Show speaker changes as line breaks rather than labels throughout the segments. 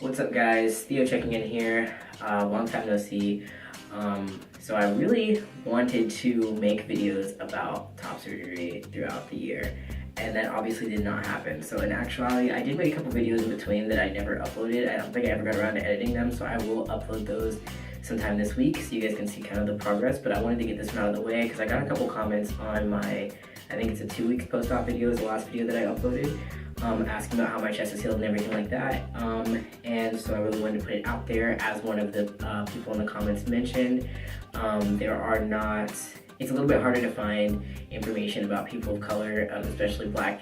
What's up, guys? Theo checking in here. Long time no see. So I really wanted to make videos about top surgery throughout the year, and that obviously did not happen. So in actuality, I did make a couple videos in between that I never uploaded. I don't think I ever got around to editing them, so I will upload those sometime this week so you guys can see kind of the progress. But I wanted to get this one out of the way because I got a couple comments on my, I think it's a 2 weeks post-op video, is the last video that I uploaded. Asking about how my chest is healed and everything like that. And so I really wanted to put it out there. As one of the people in the comments mentioned, it's a little bit harder to find information about people of color, especially black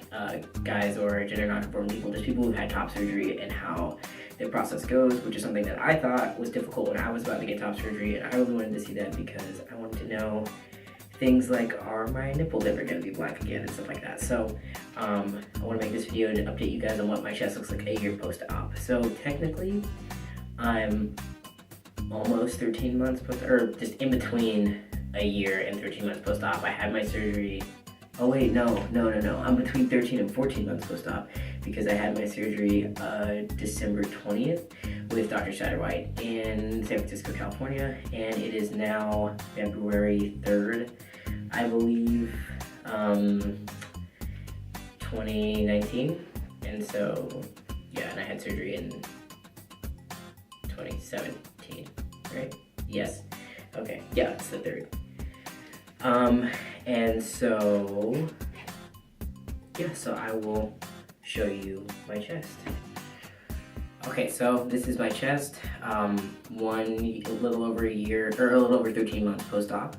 guys or gender non-conforming people, just people who've had top surgery and how their process goes, which is something that I thought was difficult when I was about to get top surgery. And I really wanted to see that because I wanted to know things like, are my nipples ever going to be black again and stuff like that. So I want to make this video to update you guys on what my chest looks like a year post-op. So technically, I'm almost 13 months or just in between a year and 13 months post-op. I had my surgery, oh wait, no. I'm between 13 and 14 months post-op because I had my surgery December 20th with Dr. Satterwhite in San Francisco, California, and it is now February 3rd, I believe, 2019. And so, yeah, and I had surgery in 2017, right? Yes. Okay, yeah, it's the 3rd. And so, yeah, so I will show you my chest. Okay, so this is my chest, a little over a year, or a little over 13 months post-op.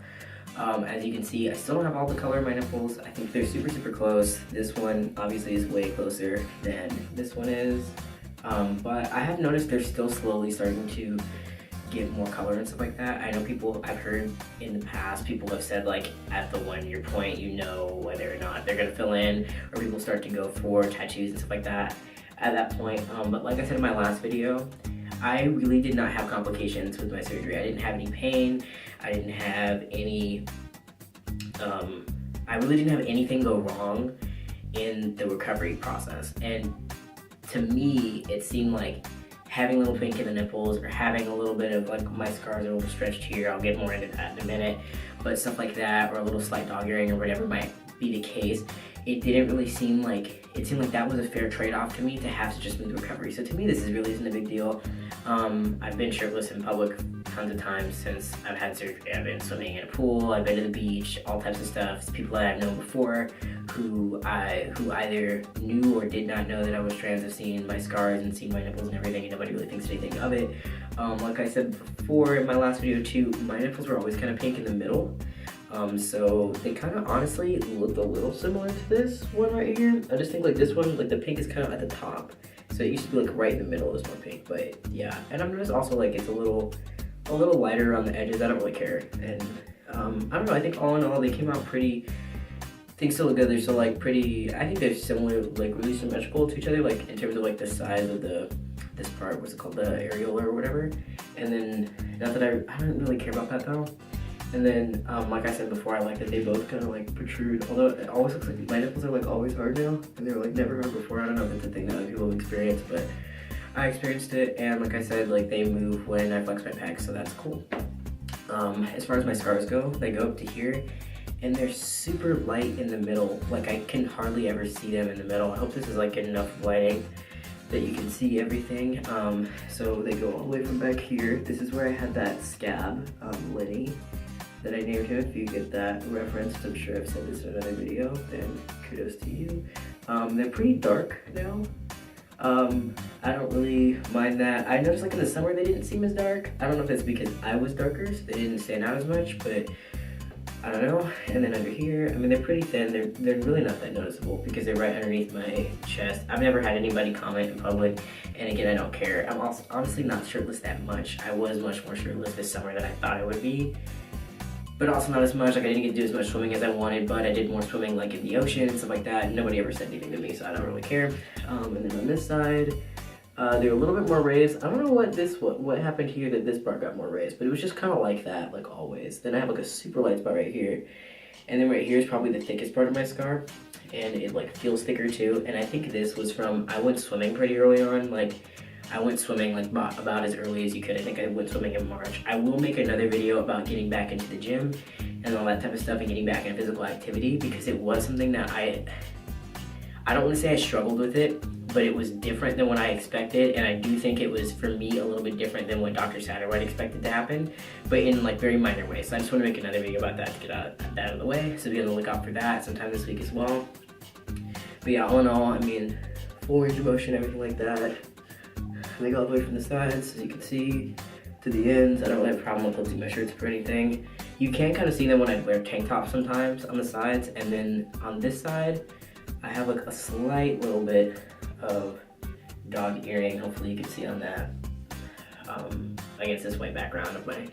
As you can see, I still don't have all the color of my nipples. I think they're super, super close. This one obviously is way closer than this one is. But I have noticed they're still slowly starting to get more color and stuff like that. I know I've heard in the past, people have said like at the 1 year point, you know whether or not they're gonna fill in, or people start to go for tattoos and stuff like that at that point. But like I said in my last video, I really did not have complications with my surgery. I didn't have any pain. I didn't have any, I really didn't have anything go wrong in the recovery process. And to me, it seemed like having a little pink in the nipples or having a little bit of like my scars are a little stretched here, I'll get more into that in a minute, but stuff like that, or a little slight dog earring or whatever might be the case, it didn't really seem like, it seemed like that was a fair trade-off to me to have such a smooth recovery. So to me, this really isn't a big deal. I've been shirtless in public tons of times since I've had surgery. I've been swimming in a pool, I've been to the beach, all types of stuff. People that I've known before who either knew or did not know that I was trans have seen my scars and seen my nipples and everything, and nobody really thinks anything of it. Like I said before in my last video too, my nipples were always kind of pink in the middle. So they kind of honestly looked a little similar to this one right here. I just think like this one, like the pink is kind of at the top. So it used to be like right in the middle is more pink, but yeah. And I'm just also like, it's a little lighter on the edges. I don't really care. And I don't know, I think all in all, they came out pretty, things still look good. They're still like pretty, I think they're similar, like really symmetrical to each other, like in terms of like the size of this part, what's it called, the areola or whatever. And then, not that I don't really care about that though. And then, like I said before, I like that they both kind of like protrude, although it always looks like my nipples are like always hard now, and they were like never hard before. I don't know if it's a thing that other people have experienced, but I experienced it, and like I said, like they move when I flex my pecs, so that's cool. As far as my scars go, they go up to here, and they're super light in the middle. Like I can hardly ever see them in the middle. I hope this is like enough lighting that you can see everything. So they go all the way from back here. This is where I had that scab, Lenny, that I named him. If you get that reference, I'm sure I've said this in another video, then kudos to you. They're pretty dark now. I don't really mind that. I noticed like in the summer they didn't seem as dark. I don't know if it's because I was darker, so they didn't stand out as much, but I don't know. And then under here, I mean, they're pretty thin. They're really not that noticeable because they're right underneath my chest. I've never had anybody comment in public, and again, I don't care. I'm also honestly not shirtless that much. I was much more shirtless this summer than I thought I would be, but also not as much. Like I didn't get to do as much swimming as I wanted, but I did more swimming like in the ocean and stuff like that. Nobody ever said anything to me, so I don't really care. And then on this side, they're a little bit more raised. I don't know what happened here that this part got more raised, but it was just kind of like that, like always. Then I have like a super light spot right here, and then right here is probably the thickest part of my scar, and it like feels thicker too. And I think this was from, I went swimming pretty early on, like I went swimming like about as early as you could. I think I went swimming in March. I will make another video about getting back into the gym and all that type of stuff and getting back into physical activity, because it was something that I don't want to say I struggled with it, but it was different than what I expected, and I do think it was, for me, a little bit different than what Dr. Satterwhite expected to happen, but in like very minor ways. So I just want to make another video about that to get that out of the way, so be on the lookout for that sometime this week as well. But yeah, all in all, I mean, full range of motion, everything like that. They go all the way from the sides, as you can see, to the ends. I don't really have a problem with lifting my shirts or anything. You can kind of see them when I wear tank tops sometimes on the sides, and then on this side, I have like a slight little bit of dog earring. Hopefully you can see on that against this white background of my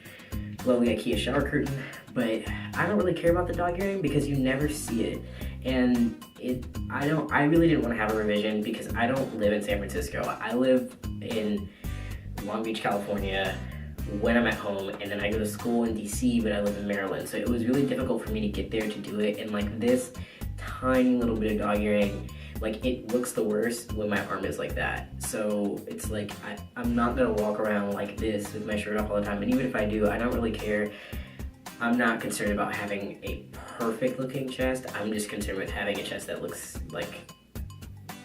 lovely IKEA shower curtain. But I don't really care about the dog earring because you never see it, and I really didn't want to have a revision because I don't live in San Francisco. I live in Long Beach, California when I'm at home, and then I go to school in DC, but I live in Maryland, so it was really difficult for me to get there to do it. And like this tiny little bit of dog earring, like it looks the worst when my arm is like that. So it's like I'm not gonna walk around like this with my shirt off all the time, and even if I do, I don't really care. I'm not concerned about having a perfect looking chest. I'm just concerned with having a chest that looks like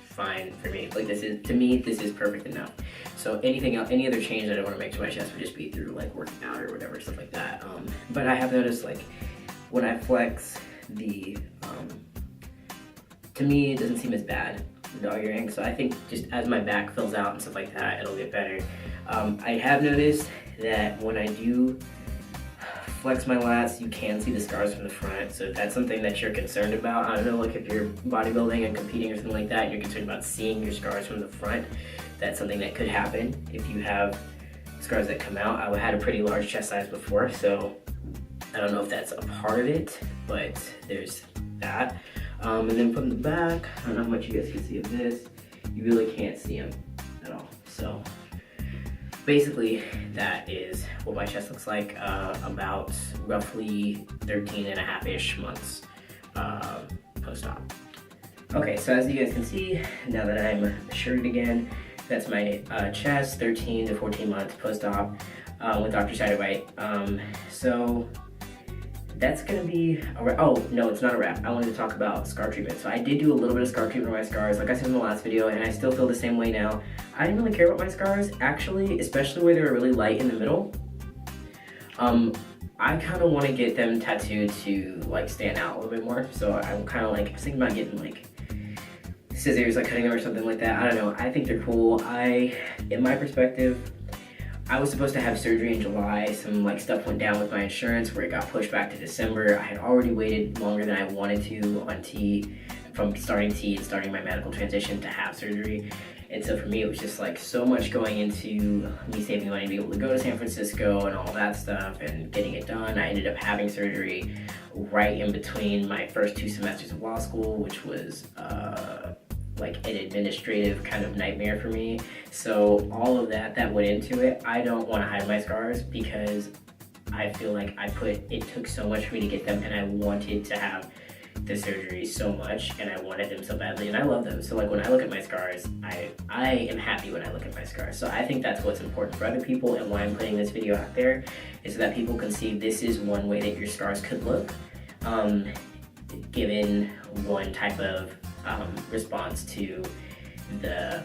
fine for me. Like this is, to me, this is perfect enough. So anything else, any other change that I want to make to my chest would just be through like working out or whatever, stuff like that. But I have noticed like when I flex the, to me, it doesn't seem as bad, the dog earring. So I think just as my back fills out and stuff like that, it'll get better. I have noticed that when I do flex my lats, you can see the scars from the front. So if that's something that you're concerned about, I don't know, like if you're bodybuilding and competing or something like that, and you're concerned about seeing your scars from the front, that's something that could happen if you have scars that come out. I had a pretty large chest size before, so I don't know if that's a part of it, but there's that. And then from the back, I don't know how much you guys can see of this. You really can't see them at all. So basically, that is what my chest looks like about roughly 13.5-ish months post-op. Okay, so as you guys can see, now that I'm shirted again, that's my chest, 13 to 14 months post-op with Dr. Satterwhite. So that's gonna be a wrap. Oh, no, it's not a wrap. I wanted to talk about scar treatment. So I did do a little bit of scar treatment on my scars, like I said in the last video, and I still feel the same way now. I didn't really care about my scars, actually, especially where they were really light in the middle. I kind of want to get them tattooed to like stand out a little bit more. So I'm kind of like, I was thinking about getting like scissors, like cutting them or something like that. I don't know, I think they're cool. In my perspective, I was supposed to have surgery in July. Some like stuff went down with my insurance where it got pushed back to December. I had already waited longer than I wanted to on T, from starting T and starting my medical transition to have surgery. And so for me, it was just like so much going into me saving money to be able to go to San Francisco and all that stuff and getting it done. I ended up having surgery right in between my first 2 semesters of law school, which was like an administrative kind of nightmare for me. So all of that went into it. I don't want to hide my scars because I feel like it took so much for me to get them, and I wanted to have the surgery so much, and I wanted them so badly, and I love them. So like when I look at my scars, I am happy when I look at my scars. So I think that's what's important for other people, and why I'm putting this video out there is so that people can see this is one way that your scars could look, given one type of response to the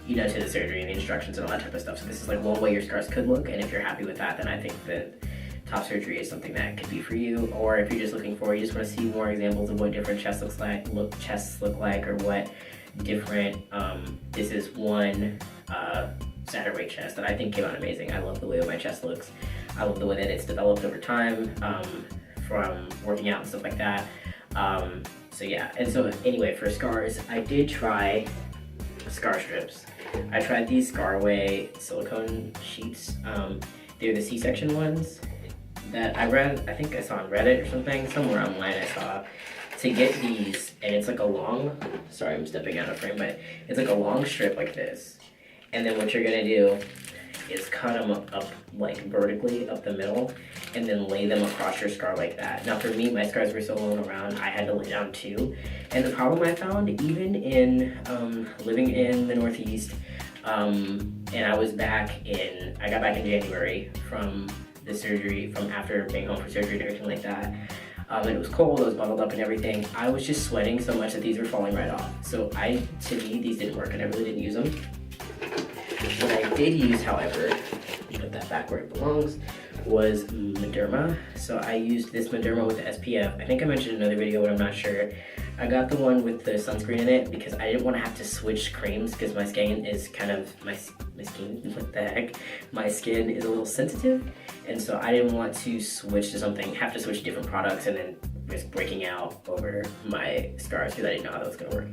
to the surgery and the instructions and all that type of stuff. So this is like one way your scars could look, and if you're happy with that, then I think that top surgery is something that could be for you. Or if you're just looking for, you just want to see more examples of what different chests look like, or what different, this is one Satterwhite chest that I think came out amazing. I love the way my chest looks. I love the way that it's developed over time from working out and stuff like that. So yeah, and so anyway, for scars, I did try scar strips. I tried these Scarway silicone sheets. They're the C-section ones that I think I saw on Reddit or something, somewhere online I saw, to get these, and it's like a long, sorry I'm stepping out of frame, but it's like a long strip like this. And then what you're gonna do is cut them up like vertically up the middle, and then lay them across your scar like that. Now for me, my scars were so long around, I had to lay down 2. And the problem I found, even in living in the Northeast, And I got back in January from the surgery, from after being home for surgery and everything like that. And it was cold, I was bundled up and everything. I was just sweating so much that these were falling right off. So to me, these didn't work and I really didn't use them. What I did use, however, put that back where it belongs, was Mederma. So I used this Mederma with the SPF. I think I mentioned in another video, but I'm not sure. I got the one with the sunscreen in it because I didn't want to have to switch creams because my skin is kind of, my skin, what the heck? My skin is a little sensitive, and so I didn't want to switch to something, have to switch different products and then risk breaking out over my scars because I didn't know how that was going to work.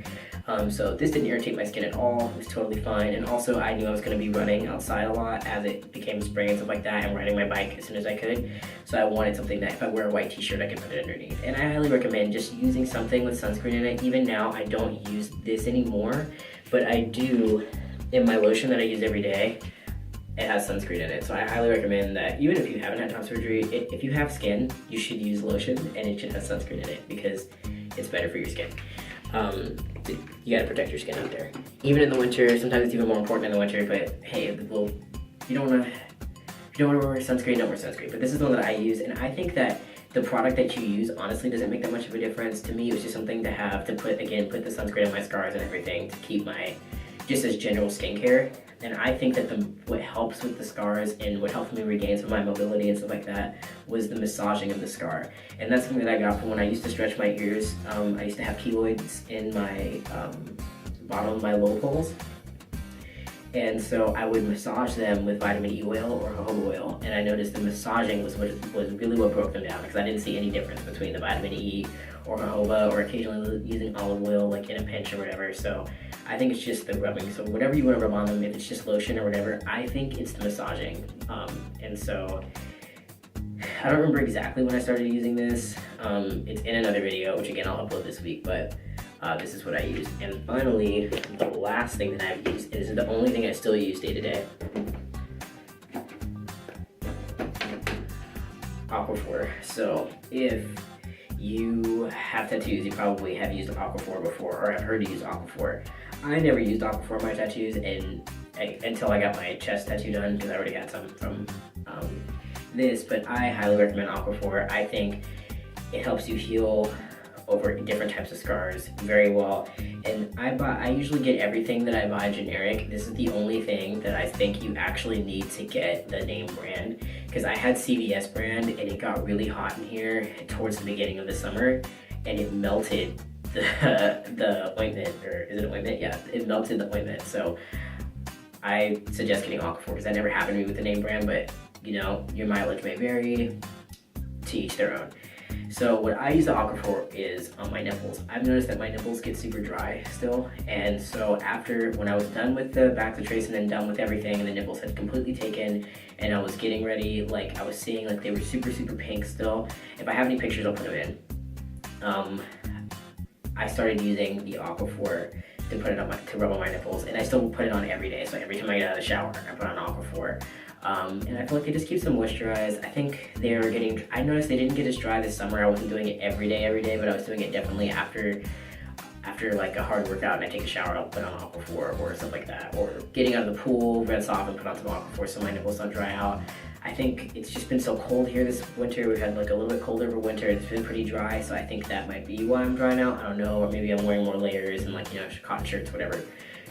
So this didn't irritate my skin at all. It was totally fine. And also I knew I was going to be running outside a lot as it became spring and stuff like that, and riding my bike as soon as I could. So I wanted something that if I wear a white t-shirt, I could put it underneath. And I highly recommend just using something with sunscreen in it. Even now, I don't use this anymore, but I do in my lotion that I use every day. It has sunscreen in it, so I highly recommend that even if you haven't had top surgery, if you have skin, you should use lotion and it should have sunscreen in it because it's better for your skin. You gotta protect your skin out there. Even in the winter, sometimes it's even more important in the winter, but hey, well, if you don't wanna wear sunscreen, don't wear sunscreen. But this is the one that I use, and I think that the product that you use honestly doesn't make that much of a difference. To me, it was just something to have to put the sunscreen on my scars and everything to keep just as general skincare. And I think that what helps with the scars and what helped me regain some of my mobility and stuff like that was the massaging of the scar. And that's something that I got from when I used to stretch my ears. I used to have keloids in my bottom of my lobe holes. And so I would massage them with vitamin E oil or jojoba oil. And I noticed the massaging was really what broke them down, because I didn't see any difference between the vitamin E or jojoba, or occasionally using olive oil like in a pinch or whatever. So I think it's just the rubbing. So whatever you want to rub on them, if it's just lotion or whatever, I think it's the massaging. And so I don't remember exactly when I started using this. It's in another video, which again I'll upload this week, but this is what I use. And finally, the last thing that I've used, and this is the only thing I still use day to day, Aquaphor. So if you have tattoos, you probably have used Aquaphor before, or have heard to use Aquaphor. I never used Aquaphor on my tattoos until I got my chest tattoo done, because I already had some from this, but I highly recommend Aquaphor. I think it helps you heal over different types of scars very well. And I usually get everything that I buy generic. This is the only thing that I think you actually need to get the name brand, because I had CVS brand and it got really hot in here towards the beginning of the summer and it melted the ointment, or is it ointment? Yeah, it melted the ointment. So I suggest getting Aquaphor, because that never happened to me with the name brand, but you know, your mileage may vary, to each their own. So what I use the Aquaphor is on my nipples. I've noticed that my nipples get super dry still, and so when I was done with the back trace and then done with everything, and the nipples had completely taken, and I was getting ready, like I was seeing like they were super pink still. If I have any pictures, I'll put them in. I started using the Aquaphor to put it on to rub on my nipples, and I still put it on every day. So every time I get out of the shower, I put on Aquaphor. And I feel like it just keeps them moisturized. I think I noticed they didn't get as dry this summer. I wasn't doing it every day, but I was doing it definitely after like a hard workout and I take a shower, I'll put on Aquaphor or stuff like that. Or getting out of the pool, rinse off and put on some Aquaphor so my nipples don't dry out. I think it's just been so cold here this winter. We've had like a little bit colder over winter. It's been pretty dry, so I think that might be why I'm drying out. I don't know, or maybe I'm wearing more layers and like, you know, cotton shirts, whatever,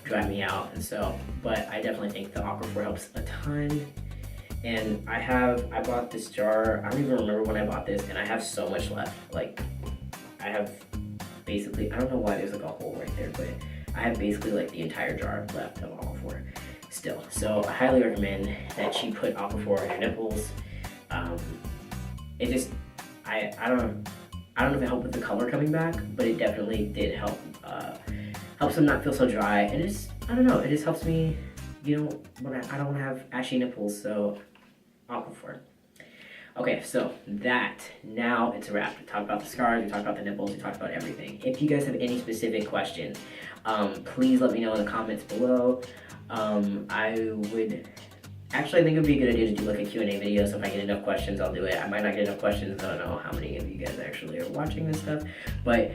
dry me out. And so, but I definitely think the Aquaphor helps a ton. And I bought this jar, I don't even remember when I bought this, and I have so much left. Like, I have basically, I don't know why there's like a hole right there, but I have basically like the entire jar left of Aquaphor still. So I highly recommend that you put Aquaphor on your nipples. It just, I don't know if it helped with the color coming back, but it definitely did help, helps them not feel so dry. And it's, I don't know, it just helps me, you know, when I don't have ashy nipples, so Aquaphor. Okay, so now it's a wrap. We talked about the scars, we talked about the nipples, we talked about everything. If you guys have any specific questions, please let me know in the comments below. I think it would be a good idea to do like a Q&A video, so if I get enough questions, I'll do it. I might not get enough questions, I don't know how many of you guys actually are watching this stuff, but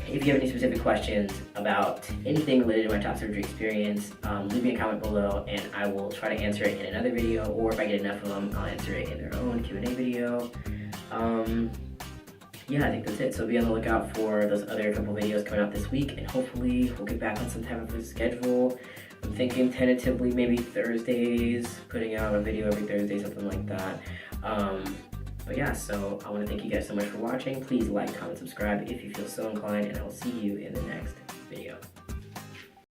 if you have any specific questions about anything related to my top surgery experience, leave me a comment below and I will try to answer it in another video, or if I get enough of them, I'll answer it in their own Q&A video. Yeah, I think that's it. So be on the lookout for those other couple videos coming out this week, and hopefully we'll get back on some type of a schedule. I'm thinking tentatively maybe Thursdays, putting out a video every Thursday, something like that. But yeah, so I want to thank you guys so much for watching. Please like, comment, subscribe if you feel so inclined, and I will see you in the next video.